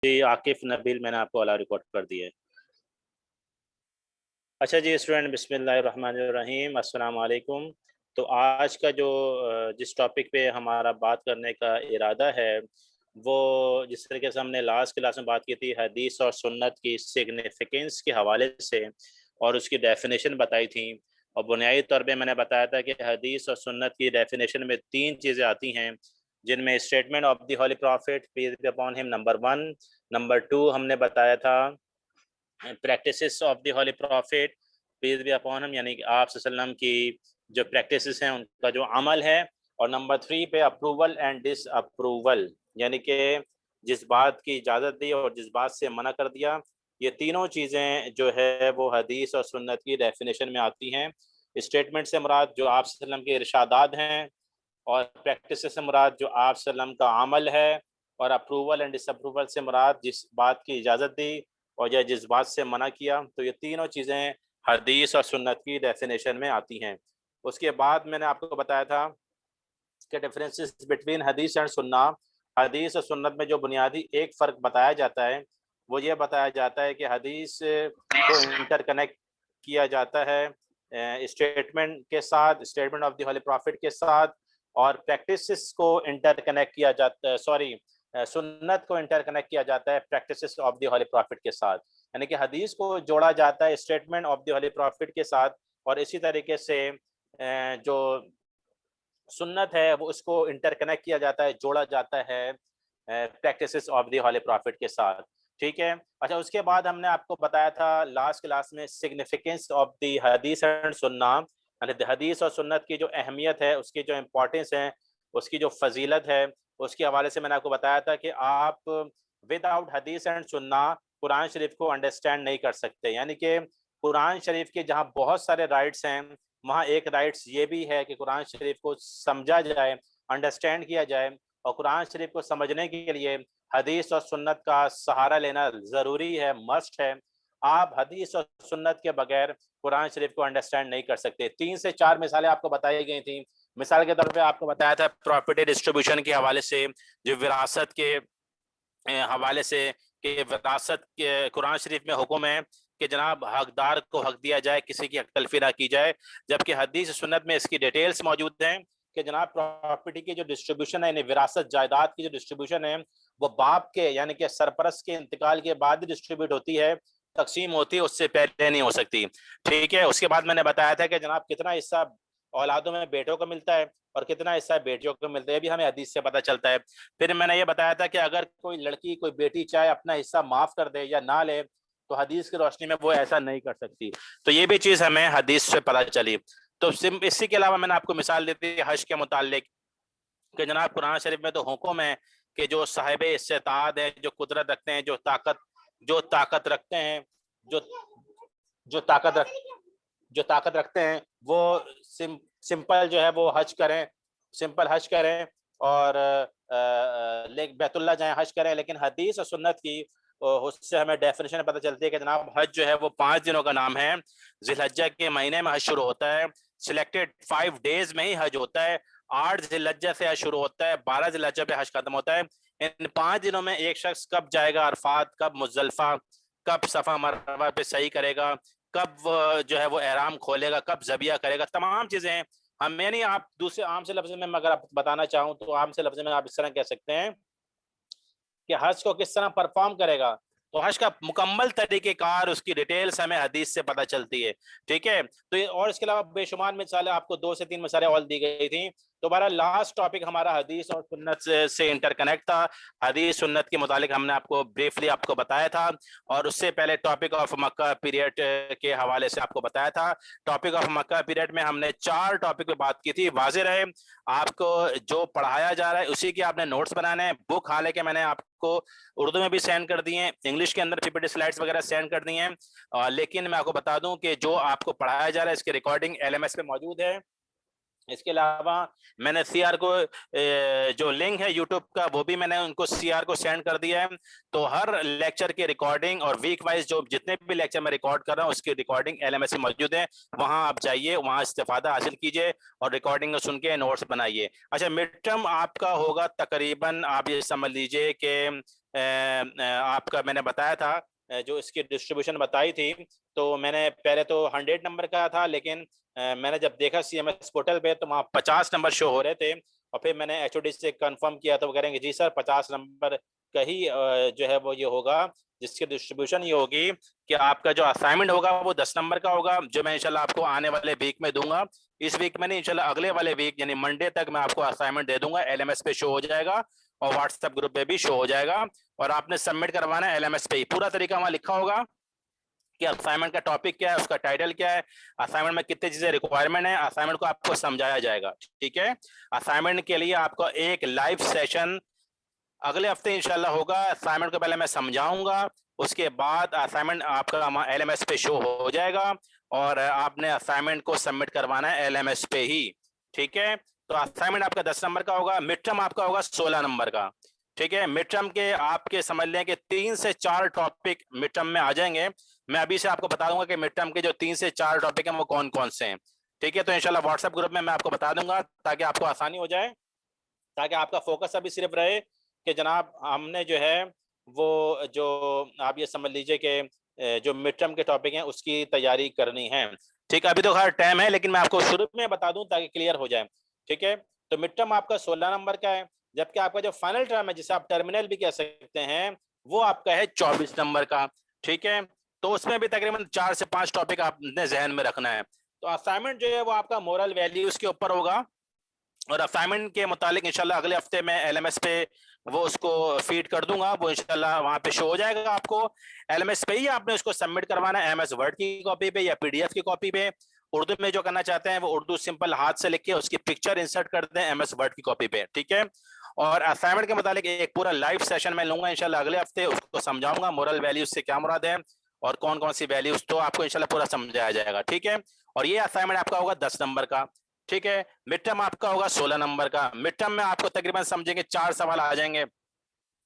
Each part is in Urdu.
جی عاقف نبیل میں نے آپ کو اعلیٰ ریکارڈ کر دیا ہے۔ اچھا جی اسٹوڈنٹ، بسم اللہ الرحمن الرحیم، السلام علیکم۔ تو آج کا جس ٹاپک پہ ہمارا بات کرنے کا ارادہ ہے وہ جس طریقے سے ہم نے لاسٹ کلاس میں بات کی تھی حدیث اور سنت کی سگنیفیکنس کے حوالے سے اور اس کی ڈیفینیشن بتائی تھی، اور بنیادی طور پہ میں نے بتایا تھا کہ حدیث اور سنت کی ڈیفینیشن میں 3 چیزیں آتی ہیں، جن میں statement of the holy prophet peace be upon him number 1، number 2 ہم نے بتایا تھا practices of the holy prophet peace be upon him, یعنی کہ آپ صلی اللہ علیہ وسلم کی جو پریکٹسز ہیں ان کا جو عمل ہے، اور نمبر 3 پہ اپروول اینڈ ڈس اپروول، یعنی کہ جس بات کی اجازت دی اور جس بات سے منع کر دیا، یہ تینوں چیزیں جو ہے وہ حدیث اور سنت کی ڈیفینیشن میں آتی ہیں۔ اسٹیٹمنٹ سے مراد جو آپ صلی اللہ علیہ وسلم کے ارشادات ہیں، اور پریکٹس سے مراد جو آپ صلی اللہ علیہ وسلم کا عمل ہے، اور اپروول اینڈ ڈس اپروول سے مراد جس بات کی اجازت دی اور یا جس بات سے منع کیا، تو یہ تینوں چیزیں حدیث اور سنت کی ڈیفینیشن میں آتی ہیں۔ اس کے بعد میں نے آپ کو بتایا تھا کہ ڈفرینسز بٹوین حدیث اینڈ سنت، حدیث اور سنت میں جو بنیادی ایک فرق بتایا جاتا ہے وہ یہ بتایا جاتا ہے کہ حدیث کو انٹر کنیکٹ کیا جاتا ہے اسٹیٹمنٹ کے ساتھ، statement of the holy profit کے ساتھ، اور پریکٹسز کو انٹر کنیکٹ کیا جاتا ہے سنت کو انٹر کنیکٹ کیا جاتا ہے practices of the holy profit کے ساتھ، یعنی کہ حدیث کو جوڑا جاتا ہے statement of the holy profit کے ساتھ، اور اسی طریقے سے جو سنت ہے وہ اس کو انٹر کنیکٹ کیا جاتا ہے، جوڑا جاتا ہے practices of the holy profit کے ساتھ، ٹھیک ہے۔ اچھا، اس کے بعد ہم نے آپ کو بتایا تھا لاسٹ کلاس میں سگنیفیکنس آف دی حدیث اینڈ سنت، یعنی حدیث اور سنت کی جو اہمیت ہے، اس کی جو امپورٹنس ہے، اس کی جو فضیلت ہے، اس کے حوالے سے میں نے آپ کو بتایا تھا کہ آپ ود آؤٹ حدیث اینڈ سنت قرآن شریف کو انڈرسٹینڈ نہیں کر سکتے، یعنی کہ قرآن شریف کے جہاں بہت سارے رائٹس ہیں وہاں ایک رائٹس یہ بھی ہے کہ قرآن شریف کو سمجھا جائے، انڈرسٹینڈ کیا جائے، اور قرآن شریف کو سمجھنے کے لیے حدیث اور سنت کا سہارا لینا ضروری ہے، مسٹ ہے۔ آپ حدیث اور سنت کے بغیر قرآن شریف کو انڈرسٹینڈ نہیں کر سکتے۔ 3 سے 4 مثالیں آپ کو بتائی گئی تھیں۔ مثال کے طور پہ آپ کو بتایا تھا پراپرٹی ڈسٹریبیوشن کے حوالے سے، جو وراثت کے حوالے سے، کہ وراثت کے قرآن شریف میں حکم ہے کہ جناب حقدار کو حق دیا جائے، کسی کی حق تلفی نہ کی جائے، جبکہ حدیث سنت میں اس کی ڈیٹیلز موجود ہیں کہ جناب پراپرٹی کی جو ڈسٹریبیوشن ہے، یعنی وراثت جائیداد کی جو ڈسٹریبیوشن ہے، وہ باپ کے یعنی کہ سرپرست کے انتقال کے بعد ڈسٹریبیوٹ ہوتی ہے، تقسیم ہوتی ہے، اس سے پہلے نہیں ہو سکتی، ٹھیک ہے۔ اس کے بعد میں نے بتایا تھا کہ جناب کتنا حصہ اولادوں میں بیٹوں کو ملتا ہے اور کتنا حصہ بیٹیوں کو ملتا ہے، یہ بھی ہمیں حدیث سے پتہ چلتا ہے۔ پھر میں نے یہ بتایا تھا کہ اگر کوئی لڑکی، کوئی بیٹی چاہے اپنا حصہ معاف کر دے یا نہ لے تو حدیث کی روشنی میں وہ ایسا نہیں کر سکتی، تو یہ بھی چیز ہمیں حدیث سے پتہ چلی۔ تو اسی کے علاوہ میں نے آپ کو مثال دی تھی حج کے متعلق کہ جناب قرآن شریف میں تو حکم ہے کہ جو صاحب استطاعت ہیں، جو قدرت رکھتے ہیں، جو طاقت رکھتے ہیں، جو طاقت رکھتے ہیں، وہ سمپل جو ہے وہ حج کریں، سمپل حج کریں اور بیت اللہ جائیں، حج کریں۔ لیکن حدیث اور سنت کی اس سے ہمیں ڈیفینیشن پتہ چلتی ہے کہ جناب حج جو ہے وہ 5 دنوں کا نام ہے، ذی الحجہ کے مہینے میں حج شروع ہوتا ہے، سلیکٹڈ 5 ڈیز میں ہی حج ہوتا ہے، 8 ذی الحجہ سے حج شروع ہوتا ہے، 12 ذی الحجہ پہ حج ختم ہوتا ہے۔ ان 5 دنوں میں ایک شخص کب جائے گا عرفات، کب مزدلفہ، کب صفا مروہ پہ صحیح کرے گا، کب جو ہے وہ احرام کھولے گا، کب ذبیحہ کرے گا، تمام چیزیں ہم، یعنی آپ دوسرے عام سے لفظ میں اگر آپ بتانا چاہوں تو عام سے لفظ میں آپ اس طرح کہہ سکتے ہیں کہ حج کو کس طرح پرفارم کرے گا، تو حج کا مکمل طریقہ کار، اس کی ڈیٹیلز ہمیں حدیث سے پتہ چلتی ہے، ٹھیک ہے۔ تو اور اس کے علاوہ بے شمار مثالیں، آپ کو 2 سے 3 مثالیں اور دی گئی تھیں۔ تو بہرحال لاسٹ ٹاپک ہمارا حدیث اور سنت سے انٹر کنیکٹ تھا، حدیث سنت کے متعلق ہم نے آپ کو بریفلی آپ کو بتایا تھا، اور اس سے پہلے ٹاپک آف مکہ پیریڈ کے حوالے سے آپ کو بتایا تھا۔ ٹاپک آف مکہ پیریڈ میں ہم نے 4 ٹاپک پہ بات کی تھی، واضح رہے آپ کو جو پڑھایا جا رہا ہے اسی کے آپ نے نوٹس بنانے ہیں۔ بک حالانکہ میں نے آپ کو اردو میں بھی سینڈ کر دی ہیں، انگلش کے اندر پی پی ٹی سلائڈس وغیرہ سینڈ کر دی ہیں، لیکن میں آپ کو بتا دوں کہ جو آپ کو پڑھایا جا رہا ہے اس کی ریکارڈنگ ایل ایم ایس پہ موجود ہے۔ اس کے علاوہ میں نے سی آر کو جو لنک ہے یوٹیوب کا وہ بھی میں نے ان کو سی آر کو سینڈ کر دیا ہے، تو ہر لیکچر کی ریکارڈنگ اور ویک وائز جو جتنے بھی لیکچر میں ریکارڈ کر رہا ہوں اس کی ریکارڈنگ ایل ایم ایس میں موجود ہے، وہاں آپ جائیے، وہاں استفادہ حاصل کیجیے اور ریکارڈنگ کو سن کے نوٹس بنائیے۔ اچھا، مڈ ٹرم آپ کا ہوگا تقریباً، آپ یہ سمجھ لیجیے کہ آپ کا میں نے بتایا تھا جو اس کی ڈسٹریبیوشن بتائی تھی، تو میں نے پہلے تو 100 نمبر کا تھا، لیکن میں نے جب دیکھا CMS پورٹل پہ تو وہاں 50 نمبر شو ہو رہے تھے، اور پھر میں نے HOD سے کنفرم کیا تو وہ کہہ رہے ہیں کہ جی سر 50 نمبر کا ہی جو ہے وہ یہ ہوگا، جس کی ڈسٹریبیوشن یہ ہوگی کہ آپ کا جو اسائنمنٹ ہوگا وہ 10 نمبر کا ہوگا، جو میں انشاءاللہ آپ کو آنے والے ویک میں دوں گا۔ اس ویک میں نہیں، انشاءاللہ اگلے والے ویک یعنی منڈے تک میں آپ کو اسائنمنٹ دے دوں گا، LMS پہ شو ہو جائے گا اور واٹس ایپ گروپ پہ بھی شو ہو جائے گا، اور آپ نے سبمٹ کروانا ہے LMS پہ ہی۔ پورا طریقہ وہاں لکھا ہوگا کہ اسائنمنٹ کا ٹاپک کیا ہے، اس کا ٹائٹل کیا ہے، اسائنمنٹ میں کتنی چیزیں ریکوائرمنٹ ہے، اسائنمنٹ کو آپ کو سمجھایا جائے گا، ٹھیک ہے۔ اسائنمنٹ کے لیے آپ کو ایک لائیو سیشن اگلے ہفتے انشاءاللہ ہوگا۔ اسائنمنٹ کو پہلے میں سمجھاؤں گا، اس کے بعد اسائنمنٹ آپ کا LMS پہ شو ہو جائے گا، اور آپ نے اسائنمنٹ کو سبمٹ کروانا ہے LMS پہ ہی، ٹھیک ہے۔ تو اسائنمنٹ آپ کا 10 نمبر کا ہوگا، مڈ ٹرم آپ کا ہوگا 16 نمبر کا، ٹھیک ہے۔ مڈ ٹرم کے آپ کے سمجھ لیں کہ 3 سے 4 ٹاپک مڈ ٹرم میں آ جائیں گے۔ میں ابھی سے آپ کو بتا دوں گا کہ مڈ ٹرم کے جو 3 سے 4 ٹاپک ہیں وہ کون کون سے ہیں، ٹھیک ہے۔ تو انشاءاللہ واٹس ایپ گروپ میں آپ کو بتا دوں گا تاکہ آپ کو آسانی ہو جائے، تاکہ آپ کا فوکس ابھی صرف رہے کہ جناب ہم نے جو ہے وہ جو آپ یہ سمجھ لیجئے کہ جو مڈ ٹرم کے ٹاپک ہیں اس کی تیاری کرنی ہے، ٹھیک ہے۔ ابھی تو خیر ٹائم ہے، لیکن میں آپ کو شروع میں بتا دوں تاکہ کلیئر ہو جائے، ٹھیک ہے۔ تو مڈ ٹرم آپ کا 16 نمبر کا ہے، جبکہ آپ کا جو فائنل ٹرم ہے جسے آپ ٹرمینل بھی کہہ سکتے ہیں وہ آپ کا ہے 24 نمبر کا، ٹھیک ہے۔ تو اس میں بھی تقریباً 4 سے 5 ٹاپک آپ نے ذہن میں رکھنا ہے۔ تو اسائنمنٹ جو ہے وہ آپ کا مورل ویلیوز کے اوپر ہوگا، اور اسائنمنٹ کے متعلق انشاءاللہ اگلے ہفتے میں LMS پہ وہ اس کو فیڈ کر دوں گا، وہ انشاءاللہ وہاں پہ شو ہو جائے گا آپ کو۔ LMS پہ ہی آپ نے اس کو سبمٹ کروانا ہے، MS ورڈ کی کاپی پہ یا PDF کی کاپی پہ۔ اردو میں جو کرنا چاہتے ہیں وہ اردو سمپل ہاتھ سے لکھ کے اس کی پکچر انسرٹ کر دیں MS ورڈ کی کاپی پہ، ٹھیک ہے۔ اور اسائنمنٹ کے متعلق ایک پورا لائیو سیشن میں لوں گا انشاءاللہ اگلے ہفتے، اس کو سمجھاؤں گا مورل ویلیوز سے کیا مراد ہے اور کون کون سی ویلیوز، تو آپ کو انشاءاللہ پورا سمجھایا جائے گا، ٹھیک ہے۔ اور یہ اسائنمنٹ آپ کا ہوگا 10 نمبر کا، ٹھیک ہے۔ مڈ ٹرم آپ کا ہوگا 16 نمبر کا۔ مڈ ٹرم میں آپ کو تقریباً سمجھیں گے 4 سوال آ جائیں گے،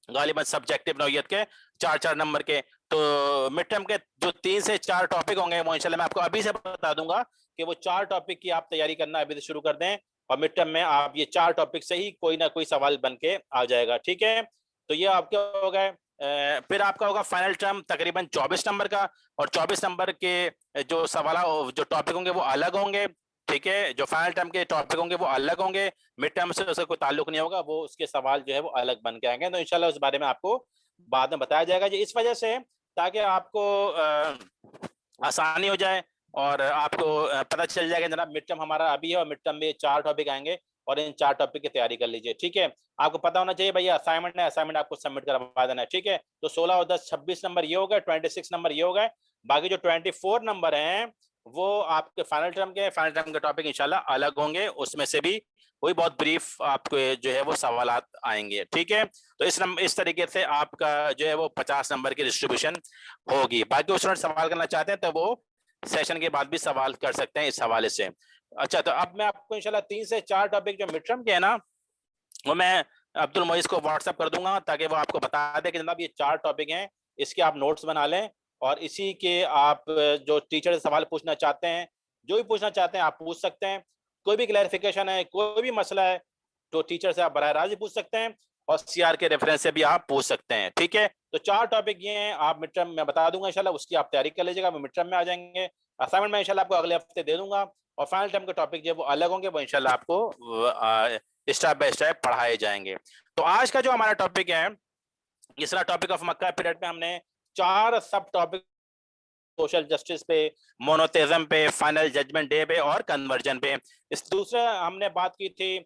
غالباً سبجیکٹو نوعیت کے 4 نمبر کے۔ تو مڈ ٹرم کے جو 3 سے 4 ٹاپک ہوں گے وہ انشاءاللہ میں آپ کو ابھی سے بتا دوں گا کہ وہ 4 ٹاپک کی آپ تیاری کرنا ابھی سے شروع کر دیں، اور مڈ ٹرم میں آپ یہ 4 ٹاپک سے ہی کوئی نہ کوئی سوال بن کے آ جائے گا، ٹھیک ہے۔ تو یہ آپ کے ہو گئے۔ پھر آپ کا ہوگا فائنل ٹرم تقریباً 24 نمبر کا، اور 24 نمبر کے جو سوالات جو ٹاپک ہوں گے وہ الگ ہوں گے، ٹھیک ہے۔ جو فائنل ٹرم کے ٹاپک ہوں گے وہ الگ ہوں گے، مڈ ٹرم سے اس کا کوئی تعلق نہیں ہوگا، وہ اس کے سوال جو ہے وہ الگ بن کے آئیں گے۔ تو انشاءاللہ اس بارے میں آپ کو بعد میں بتایا جائے گا، یہ اس وجہ سے تاکہ آپ کو آسانی ہو جائے اور آپ کو پتہ چل جائے گا جناب مڈ ٹرم ہمارا ابھی ہے اور مڈ ٹرم میں 4 ٹاپک آئیں گے اور ان 4 ٹاپک کی تیاری کر لیجئے، ٹھیک ہے۔ آپ کو پتہ ہونا چاہیے بھائی اسائنمنٹ ہے، اسائنمنٹ آپ کو سبمٹ کروا دینا ہے، ٹھیک ہے۔ تو 16 اور 10 26 نمبر یہ ہو گئے، 26 نمبر یہ ہو گئے، باقی جو 24 نمبر ہیں وہ آپ کے فائنل ٹرم کے ٹاپک انشاءاللہ الگ ہوں گے، اس میں سے بھی کوئی بہت بریف آپ کو جو ہے وہ سوالات آئیں گے، ٹھیک ہے۔ تو اس طریقے سے آپ کا جو ہے وہ 50 نمبر کی ڈسٹریبیوشن ہوگی۔ باقی اسٹوڈنٹ سوال کرنا چاہتے ہیں تو وہ سیشن کے بعد بھی سوال کر سکتے ہیں اس حوالے سے۔ اچھا، تو اب میں آپ کو انشاءاللہ 3 سے 4 ٹاپک جو مڈ ٹرم کے ہیں نا وہ میں عبد المعیز کو واٹس ایپ کر دوں گا تاکہ وہ آپ کو بتا دے کہ جناب یہ 4 ٹاپک ہیں، اس کے آپ نوٹس بنا لیں، اور اسی کے آپ جو ٹیچر سے سوال پوچھنا چاہتے ہیں، جو بھی پوچھنا چاہتے ہیں آپ پوچھ سکتے ہیں، کوئی بھی کلیریفیکیشن ہے، کوئی بھی مسئلہ ہے تو ٹیچر سے آپ براہ راست بھی پوچھ سکتے ہیں، اور CR کے ریفرنس سے بھی آپ پوچھ سکتے ہیں، ٹھیک ہے۔ تو 4 ٹاپک یہ ہیں، آپ مڈ ٹرم میں بتا دوں گا انشاءاللہ، اس کی آپ تیاری کر لیجیے گا، وہ مڈ ٹرم میں آ جائیں گے۔ اسائنمنٹ میں انشاءاللہ آپ کو اگلے ہفتے دے دوں گا، اور فائنل ٹرم کے ٹاپک جو وہ الگ ہوں گے، وہ انشاءاللہ آپ کو اسٹیپ بائی اسٹیپ پڑھائے جائیں گے۔ تو آج کا جو ہمارا ٹاپک ہے، اس طرح ٹاپک آف مکہ پیریڈ میں ہم نے 4 سب ٹاپک سوشل جسٹس پہ، مونوتھیزم پہ، فائنل ججمنٹ ڈے پہ اور کنورجن پہ۔ اس دوسرا ہم نے بات کی تھی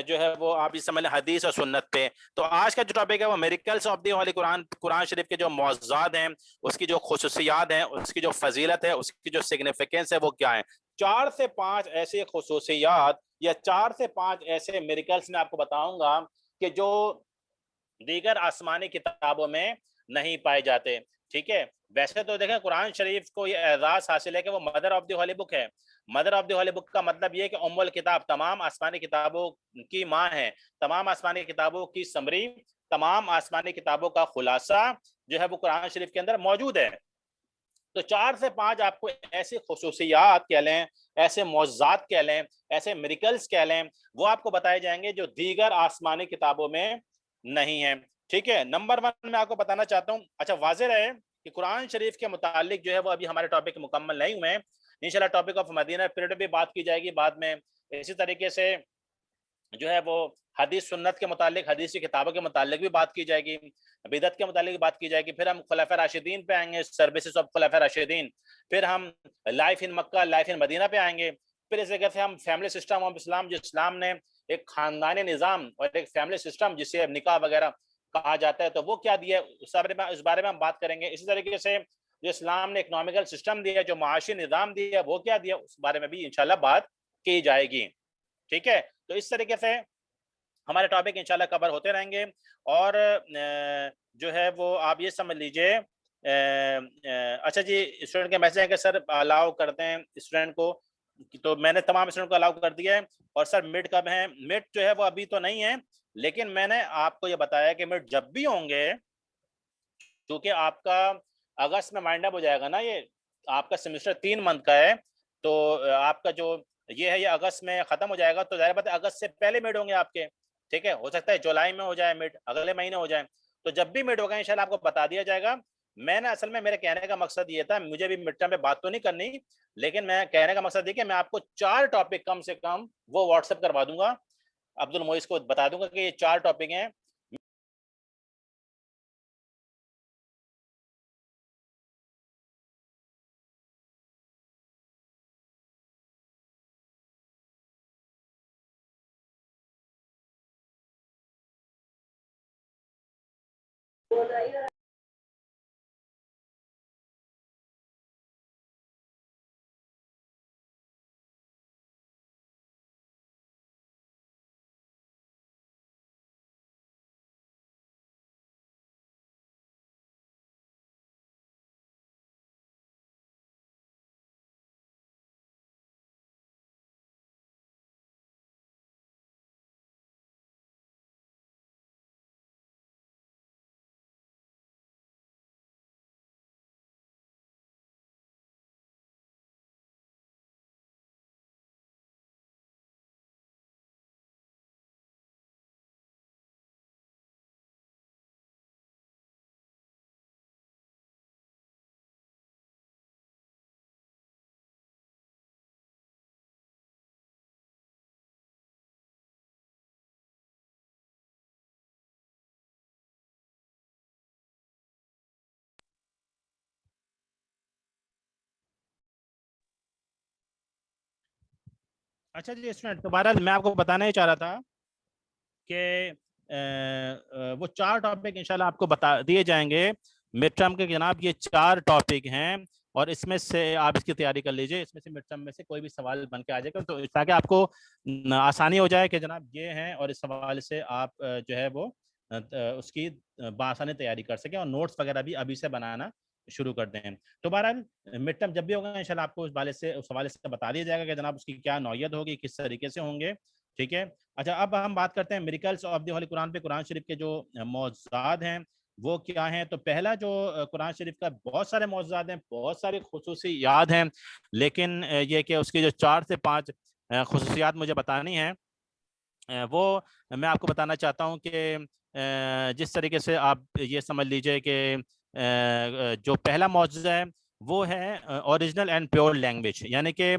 جو ہے وہ آپ یہ سمجھ لیں حدیث اور سنت پہ۔ تو آج کا جو ٹاپک ہے وہ میریکلس آف دی ہولی قرآن، قرآن شریف کے جو معجزات ہیں، اس کی جو خصوصیات ہیں، اس کی جو فضیلت ہے، اس کی جو سگنیفیکینس ہے وہ کیا ہے۔ 4 سے 5 ایسے خصوصیات یا 4 سے 5 ایسے میریکلس میں آپ کو بتاؤں گا کہ جو دیگر آسمانی کتابوں میں نہیں پائے جاتے، ٹھیک ہے۔ ویسے تو دیکھیں قرآن شریف کو یہ اعزاز حاصل ہے کہ وہ مدر آف دی ہولی بک ہے۔ Mother of the holy book کا مطلب یہ ہے کہ ام الکتاب، تمام آسمانی کتابوں کی ماں ہے، تمام آسمانی کتابوں کی سمری، تمام آسمانی کتابوں کا خلاصہ جو ہے وہ قرآن شریف کے اندر موجود ہے۔ تو 4 سے 5 آپ کو ایسی خصوصیات کہہ لیں، ایسے معجزات کہہ لیں، ایسے میریکلز کہہ لیں، وہ آپ کو بتائے جائیں گے جو دیگر آسمانی کتابوں میں نہیں ہیں، ٹھیک ہے. نمبر 1 میں آپ کو بتانا چاہتا ہوں. اچھا واضح رہے کہ قرآن شریف کے متعلق جو ہے وہ ابھی ہمارے ٹاپک مکمل نہیں ہوئے ہیں. انشاءاللہ ٹاپک آف مدینہ پیریڈ بھی بات کی جائے گی بعد میں. اسی طریقے سے جو ہے وہ حدیث سنت کے متعلق، حدیث کی کتابوں کے متعلق بھی بات کی جائے گی، بدعت کے متعلق بھی بات کی جائے گی. پھر ہم خلفاء راشدین پہ آئیں گے، سروسز آف خلفاء راشدین. پھر ہم لائف ان مکہ، لائف ان مدینہ پہ آئیں گے. پھر اس طریقے سے ہم فیملی سسٹم آف اسلام، جو اسلام نے ایک خاندانی نظام اور ایک فیملی سسٹم جسے نکاح وغیرہ کہا جاتا ہے، تو وہ کیا دیا ہے اس بارے میں ہم بات کریں گے. اسی طریقے سے جو اسلام نے اکنامیکل سسٹم دیا، جو معاشی نظام دیا، وہ کیا دیا، اس بارے میں بھی انشاءاللہ بات کی جائے گی. ٹھیک ہے. تو اس طریقے سے ہمارے ٹاپک انشاءاللہ کور ہوتے رہیں گے. اور جو ہے وہ آپ یہ سمجھ لیجئے. اچھا جی، اسٹوڈنٹ کے میسج ہے کہ سر الاؤ کرتے ہیں اسٹوڈنٹ کو، تو میں نے تمام اسٹوڈنٹ کو الاؤ کر دیا ہے. اور سر مڈ کب ہیں؟ مڈ جو ہے وہ ابھی تو نہیں ہے، لیکن میں نے آپ کو یہ بتایا کہ مڈ جب بھی ہوں گے، کیونکہ آپ کا اگست میں مائنڈ اپ ہو جائے گا نا، یہ آپ کا سیمسٹر 3 منتھ کا ہے، تو آپ کا جو یہ ہے یہ اگست میں ختم ہو جائے گا. تو ظاہر بات ہے اگست سے پہلے مڈ ہوں گے آپ کے. ٹھیک ہے. ہو سکتا ہے جولائی میں ہو جائے مڈ، اگلے مہینے ہو جائے. تو جب بھی مڈ ہوگا انشاءاللہ آپ کو بتا دیا جائے گا. میں نے اصل میں میرے کہنے کا مقصد یہ تھا، مجھے بھی مڈ ٹرم پہ بات تو نہیں کرنی، لیکن میں کہنے کا مقصد یہ کہ میں آپ کو 4 ٹاپک کم سے کم وہ واٹس ایپ کروا دوں گا، عبد المعیز کو بتا دوں گا کہ یہ 4 ٹاپک ہیں. اچھا جی اسٹوڈنٹ، تو بہرحال میں آپ کو بتانا ہی چاہ رہا تھا کہ وہ 4 ٹاپک انشاءاللہ آپ کو بتا دیے جائیں گے مڈ ٹرم کے. جناب یہ 4 ٹاپک ہیں، اور اس میں سے آپ اس کی تیاری کر لیجئے. اس میں سے مڈ ٹرم میں سے کوئی بھی سوال بن کے آ جائے گا، تو تاکہ آپ کو آسانی ہو جائے کہ جناب یہ ہیں، اور اس حوالے سے آپ جو ہے وہ اس کی بآسانی تیاری کر سکیں، اور نوٹس وغیرہ بھی ابھی سے بنانا شروع کر دیں. تو بہرحال مڈ ٹرم جب بھی ہوگا انشاءاللہ آپ کو اس حوالے سے بتا دیا جائے گا کہ جناب اس کی کیا نوعیت ہوگی، کس طریقے سے ہوں گے. ٹھیک ہے. اچھا اب ہم بات کرتے ہیں میریکلس آف دی ہولی قرآن پہ. قرآن شریف کے جو معجزات ہیں وہ کیا ہیں؟ تو پہلا جو قرآن شریف کا بہت سارے معجزات ہیں، بہت ساری خصوصیات ہیں، لیکن یہ کہ اس کی جو 4 سے 5 خصوصیات مجھے بتانی ہیں، وہ میں آپ کو بتانا چاہتا ہوں کہ جس طریقے سے آپ یہ سمجھ لیجئے کہ جو پہلا معجزہ ہے وہ ہے اوریجنل اینڈ پیور لینگویج. یعنی کہ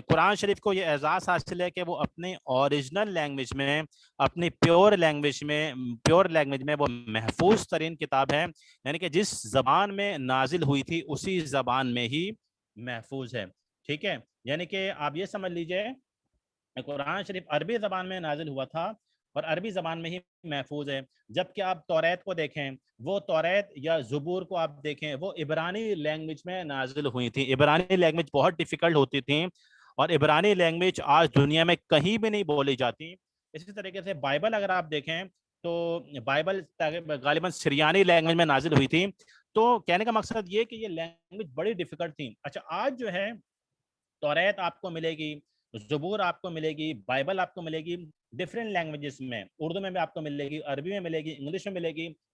قرآن شریف کو یہ اعزاز حاصل ہے کہ وہ اپنی اوریجنل لینگویج میں، اپنی پیور لینگویج میں وہ محفوظ ترین کتاب ہے. یعنی کہ جس زبان میں نازل ہوئی تھی اسی زبان میں ہی محفوظ ہے. ٹھیک ہے. یعنی کہ آپ یہ سمجھ لیجئے قرآن شریف عربی زبان میں نازل ہوا تھا اور عربی زبان میں ہی محفوظ ہے. جبکہ آپ توریت کو دیکھیں، وہ توریت یا زبور کو آپ دیکھیں، وہ عبرانی لینگویج میں نازل ہوئی تھی. عبرانی لینگویج بہت ڈیفیکلٹ ہوتی تھی، اور عبرانی لینگویج آج دنیا میں کہیں بھی نہیں بولی جاتی. اسی طریقے سے بائبل اگر آپ دیکھیں تو بائبل غالباً سریانی لینگویج میں نازل ہوئی تھی. تو کہنے کا مقصد یہ کہ یہ لینگویج بڑی ڈیفیکلٹ تھی. اچھا آج جو ہے توریت آپ کو ملے گی، زبور آپ کو ملے گی، بائبل آپ کو ملے گی ڈفرینٹ لینگویجز میں. اردو میں بھی آپ کو ملے گی، عربی میں ملے گی، انگلش میں ملے گی،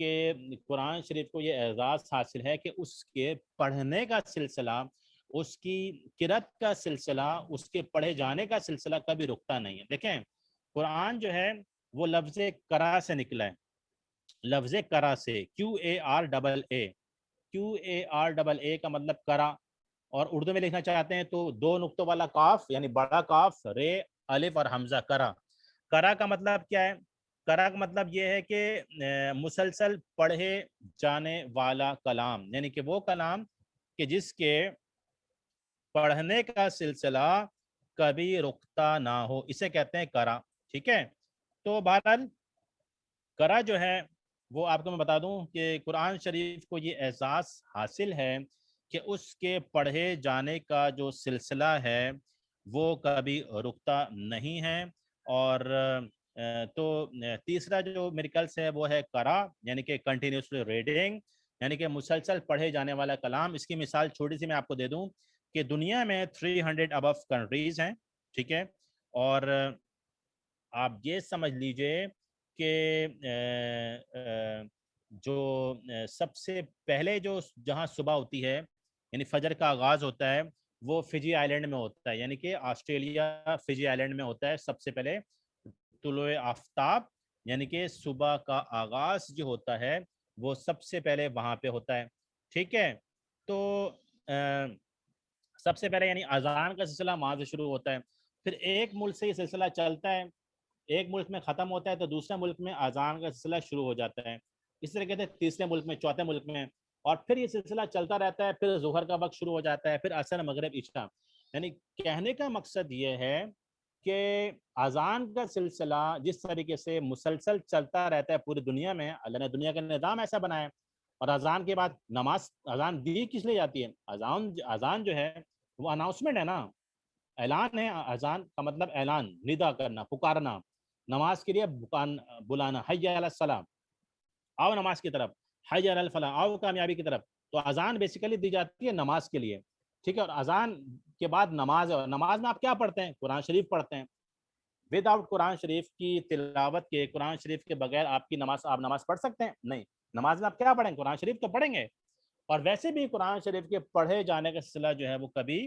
کہ قرآن شریف کو یہ اعزاز حاصل ہے کہ اس کے پڑھنے کا سلسلہ، اس کی قرأت کا سلسلہ، اس کے پڑھے جانے کا سلسلہ کبھی رکتا نہیں ہے۔ دیکھیں قرآن جو ہے وہ لفظ قرأ سے نکلا ہے، لفظ قرأ سے، QARAA کا مطلب قرأ، اور اردو میں لکھنا چاہتے ہیں تو دو نقطوں والا کاف یعنی بڑا کاف، رے، الف اور حمزہ، قرأ۔ قرأ کا مطلب کیا ہے؟ قرأ کا مطلب یہ ہے کہ مسلسل پڑھے جانے والا کلام، یعنی کہ وہ کلام کہ جس کے پڑھنے کا سلسلہ کبھی رکتا نہ ہو، اسے کہتے ہیں قرأ، ٹھیک ہے؟ تو بہرحال قرأ جو ہے وہ آپ کو میں بتا دوں کہ قرآن شریف کو یہ اعزاز حاصل ہے کہ اس کے پڑھے جانے کا جو سلسلہ ہے وہ کبھی رکتا نہیں ہے۔ اور تو تیسرا جو میریکلس ہے وہ ہے قرأ، یعنی کہ کنٹینیوسلی ریڈنگ، یعنی کہ مسلسل پڑھے جانے والا کلام۔ اس کی مثال چھوٹی سی میں آپ کو دے دوں کہ دنیا میں 300 ابو کنٹریز ہیں، ٹھیک ہے؟ اور آپ یہ سمجھ لیجئے کہ جو سب سے پہلے جو جہاں صبح ہوتی ہے یعنی فجر کا آغاز ہوتا ہے وہ فجی آئیلینڈ میں ہوتا ہے، یعنی کہ آسٹریلیا فجی آئیلینڈ میں ہوتا ہے سب سے پہلے طلوع آفتاب، یعنی کہ صبح کا آغاز جو ہوتا ہے وہ سب سے پہلے وہاں پہ ہوتا ہے، ٹھیک ہے؟ تو سب سے پہلے یعنی اذان کا سلسلہ وہاں سے شروع ہوتا ہے، پھر ایک ملک سے یہ سلسلہ چلتا ہے، ایک ملک میں ختم ہوتا ہے تو دوسرے ملک میں اذان کا سلسلہ شروع ہو جاتا ہے، اس طرح کہتے ہیں تیسرے ملک میں، چوتھے ملک میں، اور پھر یہ سلسلہ چلتا رہتا ہے، پھر ظہر کا وقت شروع ہو جاتا ہے، پھر عصر، مغرب، عشاء۔ یعنی کہنے کا مقصد یہ ہے کہ اذان کا سلسلہ جس طریقے سے مسلسل چلتا رہتا ہے پوری دنیا میں، اللہ نے دنیا کا نظام ایسا بنایا ہے، اور اذان کے بعد نماز، اذان دی کس لیے جاتی ہے؟ اذان جو ہے وہ اناؤنسمنٹ ہے نا، اعلان ہے۔ اذان کا مطلب اعلان، ندا کرنا، پکارنا، نماز کے لیے بلانا، حی علی الصلاۃ، آؤ نماز کی طرف، حی علی الفلاح، آؤ کامیابی کی طرف۔ تو اذان بیسیکلی دی جاتی ہے نماز کے لیے، ٹھیک ہے؟ اور اذان کے بعد نماز ہے، اور نماز میں آپ کیا پڑھتے ہیں؟ قرآن شریف پڑھتے ہیں۔ ود آؤٹ قرآن شریف کی تلاوت کے، قرآن شریف کے بغیر آپ کی نماز، آپ نماز پڑھ سکتے ہیں؟ نہیں۔ نماز میں آپ کیا پڑھیں گے؟ قرآن شریف تو پڑھیں گے۔ اور ویسے بھی قرآن شریف کے پڑھے جانے کا سلسلہ جو ہے وہ کبھی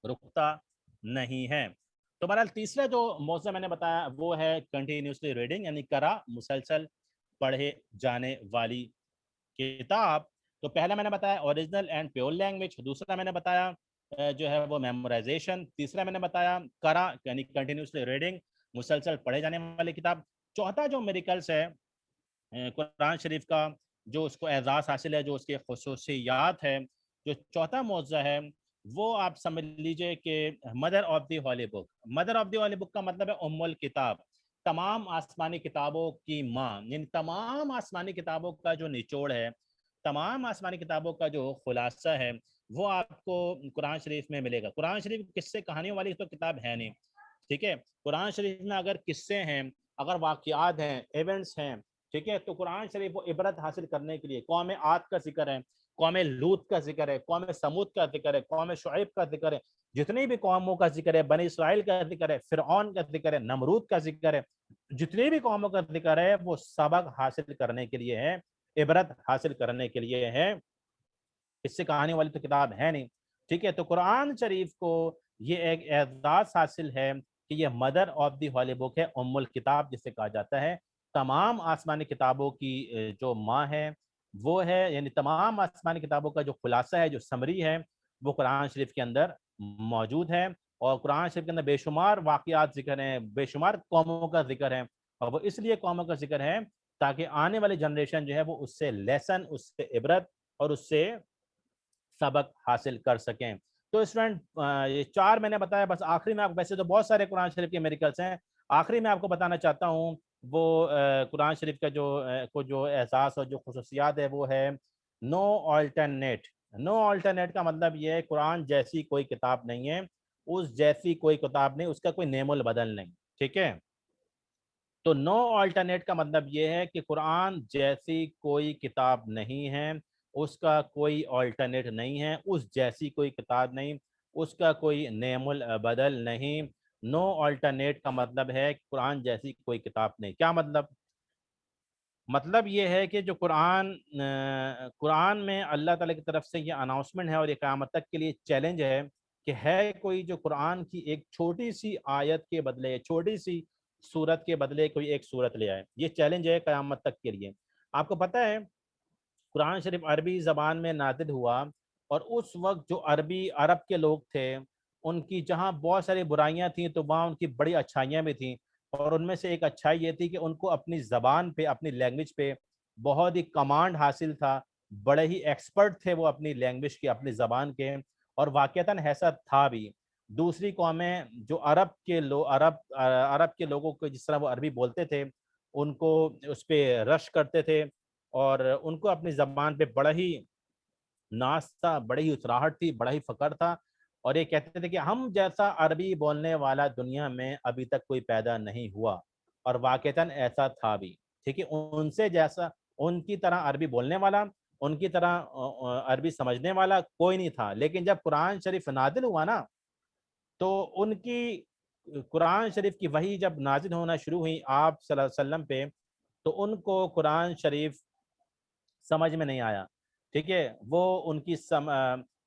رکتا نہیں ہے۔ تو بہرحال تیسرا جو موضوع میں نے بتایا وہ ہے کنٹینیوسلی ریڈنگ، یعنی قرأ، مسلسل پڑھے جانے والی کتاب۔ تو پہلا میں نے بتایا اوریجنل اینڈ پیور لینگویج، دوسرا میں نے بتایا جو ہے وہ میمورائزیشن، تیسرا میں نے بتایا قرأ یعنی کنٹینیوسلی ریڈنگ، مسلسل پڑھے جانے والی کتاب۔ چوتھا جو میریکلس ہے قرآن شریف کا، جو اس کو اعزاز حاصل ہے، جو اس کے خصوصیات ہے، جو چوتھا موضوع ہے وہ آپ سمجھ لیجئے کہ mother of the holy book. Mother of the holy book کا مطلب ہے ام الکتاب، تمام آسمانی کتابوں کی ماں، یعنی تمام آسمانی کتابوں کا جو نچوڑ ہے، تمام آسمانی کتابوں کا جو خلاصہ ہے وہ آپ کو قرآن شریف میں ملے گا۔ قرآن شریف قصے کہانیوں والی تو کتاب ہے نہیں، ٹھیک ہے؟ قرآن شریف میں اگر قصے ہیں، اگر واقعات ہیں، ایونٹس ہیں، ٹھیک ہے، تو قرآن شریف وہ عبرت حاصل کرنے کے لیے قوم عاد کا ذکر ہے، قوم لوط کا ذکر ہے، قوم سمود کا ذکر ہے، قوم شعیب کا ذکر ہے، جتنی بھی قوموں کا ذکر ہے، بنی اسرائیل کا ذکر ہے، فرعون کا ذکر ہے، نمرود کا ذکر ہے، جتنی بھی قوموں کا ذکر ہے وہ سبق حاصل کرنے کے لیے ہے، عبرت حاصل کرنے کے لیے ہے، اس سے کہانی والی تو کتاب ہے نہیں، ٹھیک ہے؟ تو قرآن شریف کو یہ ایک اعزاز حاصل ہے کہ یہ مدر آف دی ہولی بک ہے، ام الکتاب جسے کہا جاتا ہے، تمام آسمانی کتابوں کی جو ماں ہے وہ ہے، یعنی تمام آسمانی کتابوں کا جو خلاصہ ہے، جو سمری ہے، وہ قرآن شریف کے اندر موجود ہے۔ اور قرآن شریف کے اندر بے شمار واقعات ذکر ہیں، بے شمار قوموں کا ذکر ہے، اور وہ اس لیے قوموں کا ذکر ہے تاکہ آنے والی جنریشن جو ہے وہ اس سے لیسن، اس سے عبرت اور اس سے سبق حاصل کر سکیں۔ تو اسٹوڈنٹ یہ چار میں نے بتایا، بس آخری میں، ویسے تو بہت سارے قرآن شریف کے میریکلس ہیں، آخری میں آپ کو بتانا چاہتا ہوں وہ قرآن شریف کا جو احساس اور جو خصوصیات ہے وہ ہے نو آلٹرنیٹ۔ نو آلٹرنیٹ کا مطلب یہ ہے قرآن جیسی کوئی کتاب نہیں ہے، اس جیسی کوئی کتاب نہیں، اس کا کوئی نیم البدل نہیں، ٹھیک ہے؟ تو نو آلٹرنیٹ کا مطلب یہ ہے کہ قرآن جیسی کوئی کتاب نہیں ہے، اس کا کوئی آلٹرنیٹ نہیں ہے، اس جیسی کوئی کتاب نہیں، اس کا کوئی نیم البدل نہیں۔ نو آلٹرنیٹ کا مطلب ہے کہ قرآن جیسی کوئی کتاب نہیں۔ کیا مطلب؟ مطلب یہ ہے کہ جو قرآن میں اللہ تعالیٰ کی طرف سے یہ اناؤنسمنٹ ہے اور یہ قیامت تک کے لیے چیلنج ہے کہ ہے کوئی جو قرآن کی ایک چھوٹی سی آیت کے بدلے، چھوٹی سی سورت کے بدلے کوئی ایک سورت لے آئے. یہ چیلنج ہے قیامت تک کے لیے. آپ کو پتہ ہے قرآن شریف عربی زبان میں نازل ہوا، اور اس وقت جو عرب کے لوگ تھے ان کی جہاں بہت ساری برائیاں تھیں تو وہاں ان کی بڑی اچھائیاں بھی تھیں. اور ان میں سے ایک اچھائی یہ تھی کہ ان کو اپنی زبان پہ، اپنی لینگویج پہ بہت ہی کمانڈ حاصل تھا. بڑے ہی ایکسپرٹ تھے وہ اپنی لینگویج کے، اپنی زبان کے. اور واقعتاً ایسا تھا بھی. دوسری قومیں جو عرب کے لوگوں کو جس طرح وہ عربی بولتے تھے ان کو اس پہ رش کرتے تھے، اور ان کو اپنی زبان پہ بڑا ہی ناز تھا، بڑی ہی اتراہٹ تھی، بڑا ہی فخر تھا. اور یہ کہتے تھے کہ ہم جیسا عربی بولنے والا دنیا میں ابھی تک کوئی پیدا نہیں ہوا. اور واقعتاً ایسا تھا بھی. ٹھیک ہے، ان سے جیسا، ان کی طرح عربی بولنے والا، ان کی طرح عربی سمجھنے والا کوئی نہیں تھا. لیکن جب قرآن شریف نازل ہوا نا، تو ان کی قرآن شریف کی وحی جب نازل ہونا شروع ہوئی آپ صلی اللہ علیہ وسلم پہ، تو ان کو قرآن شریف سمجھ میں نہیں آیا. ٹھیک ہے، وہ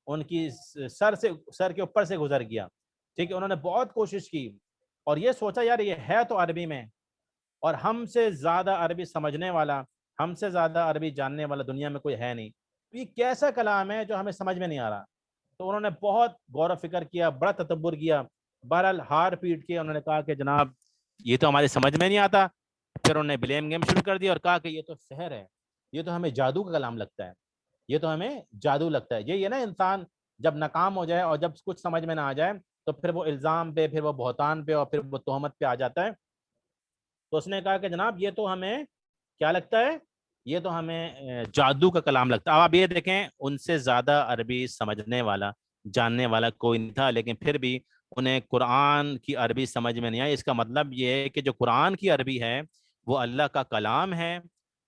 ان کی سر کے اوپر سے گزر گیا. ٹھیک ہے، انہوں نے بہت کوشش کی اور یہ سوچا یار یہ ہے تو عربی میں، اور ہم سے زیادہ عربی سمجھنے والا، ہم سے زیادہ عربی جاننے والا دنیا میں کوئی ہے نہیں. یہ کیسا کلام ہے جو ہمیں سمجھ میں نہیں آ رہا؟ تو انہوں نے بہت غور و فکر کیا، بڑا تدبر کیا. بہرحال ہار پیٹ کے انہوں نے کہا کہ جناب یہ تو ہماری سمجھ میں نہیں آتا. پھر انہوں نے بلیم گیم شروع کر دیا اور کہا کہ یہ تو سحر ہے، یہ تو ہمیں جادو کا کلام لگتا ہے، یہ تو ہمیں جادو لگتا ہے. یہی ہے نا، انسان جب ناکام ہو جائے اور جب کچھ سمجھ میں نہ آ جائے تو پھر وہ الزام پہ، پھر وہ بہتان پہ، اور پھر وہ تہمت پہ آ جاتا ہے. تو اس نے کہا کہ جناب یہ تو ہمیں کیا لگتا ہے، یہ تو ہمیں جادو کا کلام لگتا ہے. اب آپ یہ دیکھیں ان سے زیادہ عربی سمجھنے والا، جاننے والا کوئی نہیں تھا، لیکن پھر بھی انہیں قرآن کی عربی سمجھ میں نہیں آئی. اس کا مطلب یہ ہے کہ جو قرآن کی عربی ہے وہ اللہ کا کلام ہے.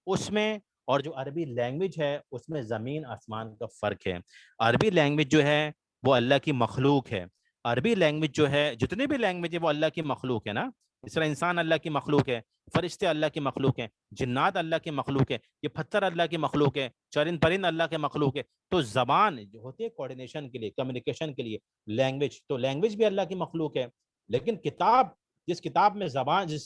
اس میں، اور جو عربی لینگویج ہے اس میں زمین آسمان کا فرق ہے. عربی لینگویج جو ہے وہ اللہ کی مخلوق ہے. عربی لینگویج جو ہے، جتنی بھی لینگویج ہے وہ اللہ کی مخلوق ہے نا. اس طرح انسان اللہ کی مخلوق ہے، فرشتے اللہ کی مخلوق ہیں، جنات اللہ کی مخلوق ہے، یہ پتھر اللہ کی مخلوق ہے، چرند پرند اللہ کے مخلوق ہے. تو زبان جو ہوتی ہے کوآرڈینیشن کے لیے، کمیونیکیشن کے لیے، لینگویج، تو لینگویج بھی اللہ کی مخلوق ہے. لیکن کتاب، جس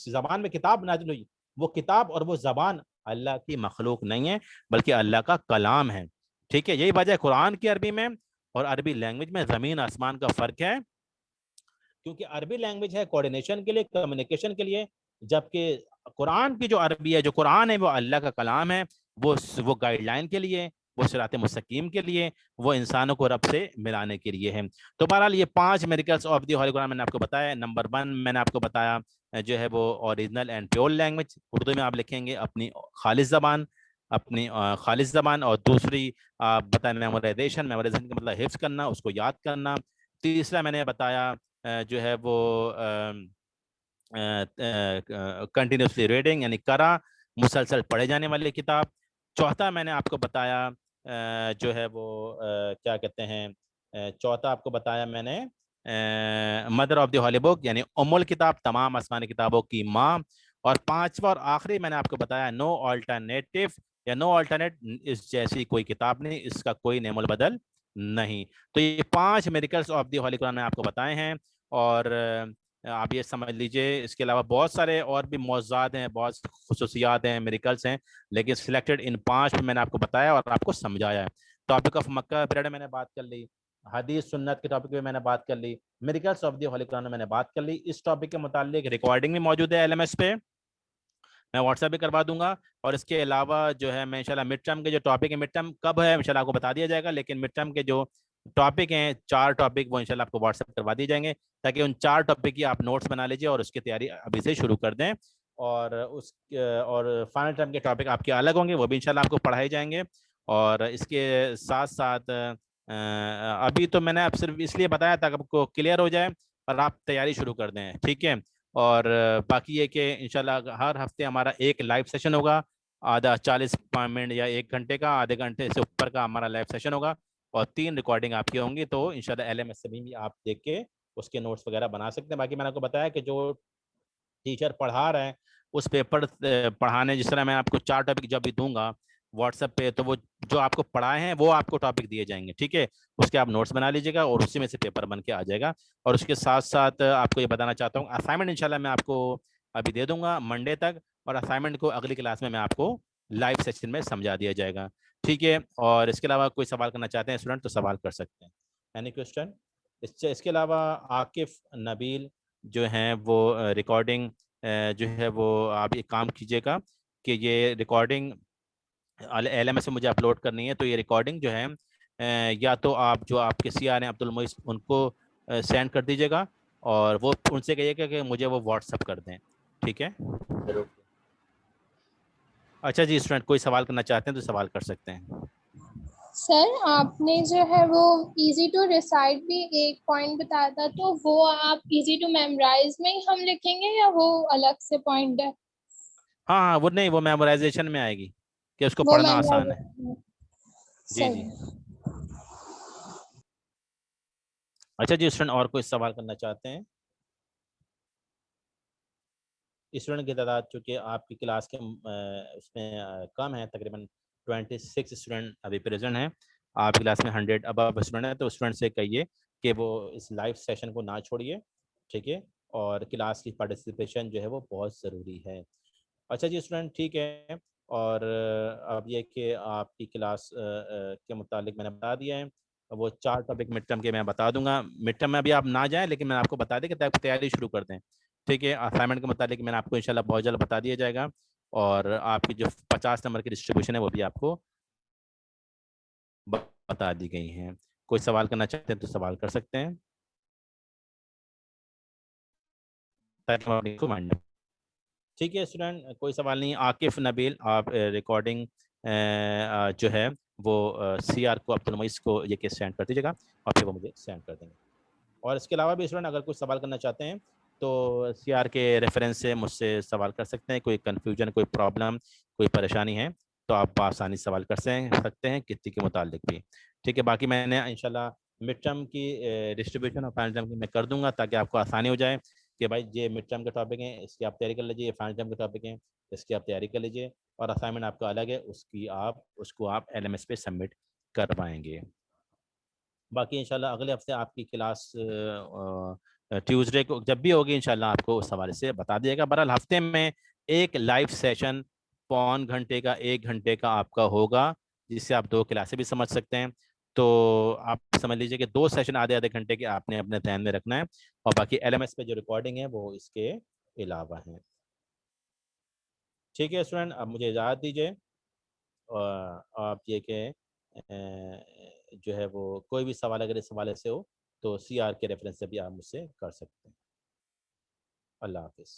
زبان میں کتاب نازل ہوئی، وہ کتاب اور وہ زبان اللہ کی مخلوق نہیں ہے بلکہ اللہ کا کلام ہے. ٹھیک ہے، یہی وجہ ہے قرآن کی عربی میں اور عربی لینگویج میں زمین آسمان کا فرق ہے. کیونکہ عربی لینگویج ہے کوآرڈینیشن کے لیے، کمیونیکیشن کے لیے، جبکہ قرآن کی جو عربی ہے، جو قرآن ہے، وہ اللہ کا کلام ہے. وہ گائیڈ لائن کے لیے، وہ صراط مستقیم کے لیے، وہ انسانوں کو رب سے ملانے کے لیے ہے. تو بہرحال یہ 5 میریکلس آف دی ہولی قرآن میں نے آپ کو بتایا. نمبر 1 میں نے آپ کو بتایا جو ہے وہ original and pure language, Urdu میں آپ لکھیں گے اپنی خالص زبان، اپنی خالص زبان. اور دوسری بتایا میمورائزیشن کا مطلب حفظ کرنا، اس کو یاد کرنا. تیسرا میں نے بتایا جو ہے وہ کنٹینیوسلی ریڈنگ، یعنی کرا، مسلسل پڑھے جانے والی کتاب. چوتھا میں نے آپ کو بتایا جو ہے وہ کیا کہتے ہیں، چوتھا آپ کو بتایا میں نے مدر آف دی ہولی بک، یعنی ام الکتاب، تمام آسمانی کتابوں کی ماں. اور پانچواں اور آخری میں نے آپ کو بتایا نو آلٹرنیٹو، یا نو آلٹرنیٹ، اس جیسی کوئی کتاب نہیں، اس کا کوئی نعم البدل نہیں. تو یہ 5 میریکلس آف دی ہولی قرآن میں آپ کو بتائے ہیں. اور آپ یہ سمجھ لیجئے اس کے علاوہ بہت سارے اور بھی معجزات ہیں، بہت خصوصیات ہیں، میریکلس ہیں، لیکن سلیکٹڈ ان 5 میں نے آپ کو بتایا اور آپ کو سمجھایا ہے. ٹاپک آف مکہ پیریڈ میں نے بات کر لی، حدیث سنت کے ٹاپک پہ میں نے بات کر لی، میریکلس آف دی ہولی قرآن میں نے بات کر لی. اس ٹاپک کے متعلق ریکارڈنگ بھی موجود ہے LMS پہ، میں واٹس ایپ بھی کروا دوں گا. اور اس کے علاوہ جو ہے میں انشاءاللہ مڈ ٹرم کے جو ٹاپک ہے، مڈ ٹرم کب ہے انشاءاللہ آپ کو بتا دیا جائے گا، لیکن مڈ ٹرم کے جو ٹاپک ہیں 4 ٹاپک وہ انشاءاللہ آپ کو واٹس ایپ کروا دی جائیں گے، تاکہ ان 4 ٹاپک کی آپ نوٹس بنا لیجیے اور اس کی تیاری ابھی سے شروع کر دیں. اور فائنل ٹرم کے ٹاپک آپ کے الگ ہوں گے، وہ بھی انشاءاللہ آپ کو پڑھائے جائیں گے. اور اس کے ساتھ ساتھ ابھی تو میں نے آپ صرف اس لیے بتایا تاکہ آپ کو کلیئر ہو جائے اور آپ تیاری شروع کر دیں. ٹھیک ہے، اور باقی یہ کہ انشاءاللہ ہر ہفتے ہمارا ایک لائیو سیشن ہوگا، آدھا 40 منٹ یا 1 گھنٹے کا، آدھے گھنٹے سے اوپر کا ہمارا لائیو سیشن ہوگا، اور 3 ریکارڈنگ آپ کی ہوں گی. تو انشاءاللہ LMS سے بھی آپ دیکھ کے اس کے نوٹس وغیرہ بنا سکتے ہیں. باقی میں نے آپ کو بتایا کہ جو ٹیچر پڑھا رہے ہیں اس پیپر پڑھانے، جس طرح میں آپ کو 4 ٹاپک جب بھی دوں گا واٹس ایپ پہ، تو وہ جو آپ کو پڑھائے ہیں وہ آپ کو ٹاپک دیے جائیں گے، ٹھیک ہے. اس کے آپ نوٹس بنا لیجیے گا اور اسی میں سے پیپر بن کے آ جائے گا. اور اس کے ساتھ ساتھ آپ کو یہ بتانا چاہتا ہوں، اسائنمنٹ انشاءاللہ میں آپ کو ابھی دے دوں گا منڈے تک، اور اسائنمنٹ کو اگلی کلاس میں آپ کو لائیو سیشن میں سمجھا دیا جائے گا، ٹھیک ہے. اور اس کے علاوہ کوئی سوال کرنا چاہتے ہیں اسٹوڈنٹ تو سوال کر سکتے ہیں. Any question? اس کے علاوہ عاقف، نبیل جو ہیں وہ ریکارڈنگ جو ہے وہ آپ ایک کام کیجیے گا کہ یہ ریکارڈنگ ایل ایم ایس میں مجھے اپلوڈ کرنی ہے. تو یہ ریکارڈنگ جو ہے یا تو آپ جو آپ کے سی آر ہیں عبد المعیز ان کو سینڈ کر دیجیے گا، اور وہ ان سے کہیے گا کہ مجھے وہ واٹس ایپ کر دیں، ٹھیک ہے. اچھا جی اسٹوڈنٹ، کوئی سوال کرنا چاہتے ہیں تو سوال کر سکتے ہیں. سر آپ نے جو ہے وہ ایزی ٹو ریسائٹ بھی ایک پوائنٹ بتایا تھا، تو وہ آپ ایزی ٹو میمورائز میں ہی ہم لکھیں گے یا وہ الگ سے پوائنٹ ہے؟ ہاں ہاں، وہ نہیں، وہ میمورائزیشن میں آئے گی کہ اس کو وہ پڑھنا آسان ہے. میمورائز جی جی. اچھا جی اسٹوڈنٹ، اور کوئی سوال کرنا چاہتے ہیں؟ اسٹوڈنٹ کی تعداد چونکہ آپ کی کلاس کے اس میں کم ہے، تقریباً 26 اسٹوڈنٹ ابھی پریزنٹ ہیں. آپ کی کلاس میں 100 ابو اسٹوڈنٹ ہیں، تو اسٹوڈنٹ سے کہیے کہ وہ اس لائیو سیشن کو نہ چھوڑیے، ٹھیک ہے. اور کلاس کی پارٹیسپیشن جو ہے وہ بہت ضروری ہے. اچھا جی اسٹوڈنٹ، ٹھیک ہے. اور اب یہ کہ آپ کی کلاس کے متعلق میں نے بتا دیا ہے. وہ 4 ٹاپک مڈ ٹرم کے میں بتا دوں گا. مڈ ٹرم میں ابھی آپ نہ جائیں، لیکن میں آپ کو بتا دیں کہ تیاری شروع کر دیں، ٹھیک ہے. اسائنمنٹ کے متعلق میں نے آپ کو انشاءاللہ بہت جلد بتا دیا جائے گا، اور آپ کی جو 50 نمبر کی ڈسٹریبیوشن ہے وہ بھی آپ کو بتا دی گئی ہیں. کوئی سوال کرنا چاہتے ہیں تو سوال کر سکتے ہیں. ٹھیک ہے اسٹوڈنٹ، کوئی سوال نہیں. عاقف، نبیل، آپ ریکارڈنگ جو ہے وہ سی آر کو عبد المعیز کو یہ کہ سینڈ کر دیجیے گا، اور پھر وہ مجھے سینڈ کر دیں گے. اور اس کے علاوہ بھی اسٹوڈنٹ اگر کوئی سوال کرنا چاہتے ہیں تو سی آر کے ریفرنس سے مجھ سے سوال کر سکتے ہیں. کوئی کنفیوژن، کوئی پرابلم، کوئی پریشانی ہے تو آپ بآسانی سوال کر سکتے ہیں کتنی کے متعلق بھی، ٹھیک ہے. باقی میں نے انشاءاللہ مڈ ٹرم کی ڈسٹریبیوشن اور فائنل ٹرم کی میں کر دوں گا، تاکہ آپ کو آسانی ہو جائے کہ بھائی یہ مڈ ٹرم کے ٹاپک ہیں، اس کی آپ تیاری کر لیجیے. یہ فائنل ٹرم کے ٹاپک ہیں، اس کی آپ تیاری کر لیجیے. اور اسائنمنٹ آپ کا الگ ہے، اس کو آپ ایل ایم ایس پہ سبمٹ کروائیں گے. باقی انشاءاللہ اگلے ہفتے آپ کی کلاس ٹیوزڈے کو جب بھی ہوگی انشاءاللہ آپ کو اس حوالے سے بتا دیے گا. بہرحال ہفتے میں ایک لائیو سیشن 1.25 گھنٹے کا 1 گھنٹے کا آپ کا ہوگا، جس سے آپ 2 کلاسیں بھی سمجھ سکتے ہیں. تو آپ سمجھ لیجیے کہ 2 سیشن آدھے آدھے گھنٹے کے آپ نے اپنے ذہن میں رکھنا ہے، اور باقی ایل ایم ایس پہ جو ریکارڈنگ ہے وہ اس کے علاوہ ہیں. ٹھیک ہے اسٹوڈنٹ، اب مجھے اجازت دیجیے. آپ یہ کہ جو ہے وہ کوئی بھی سوال اگر اس حوالے سے ہو تو سی آر کے ریفرنس سے بھی آپ مجھ سے کر سکتے ہیں. اللہ حافظ.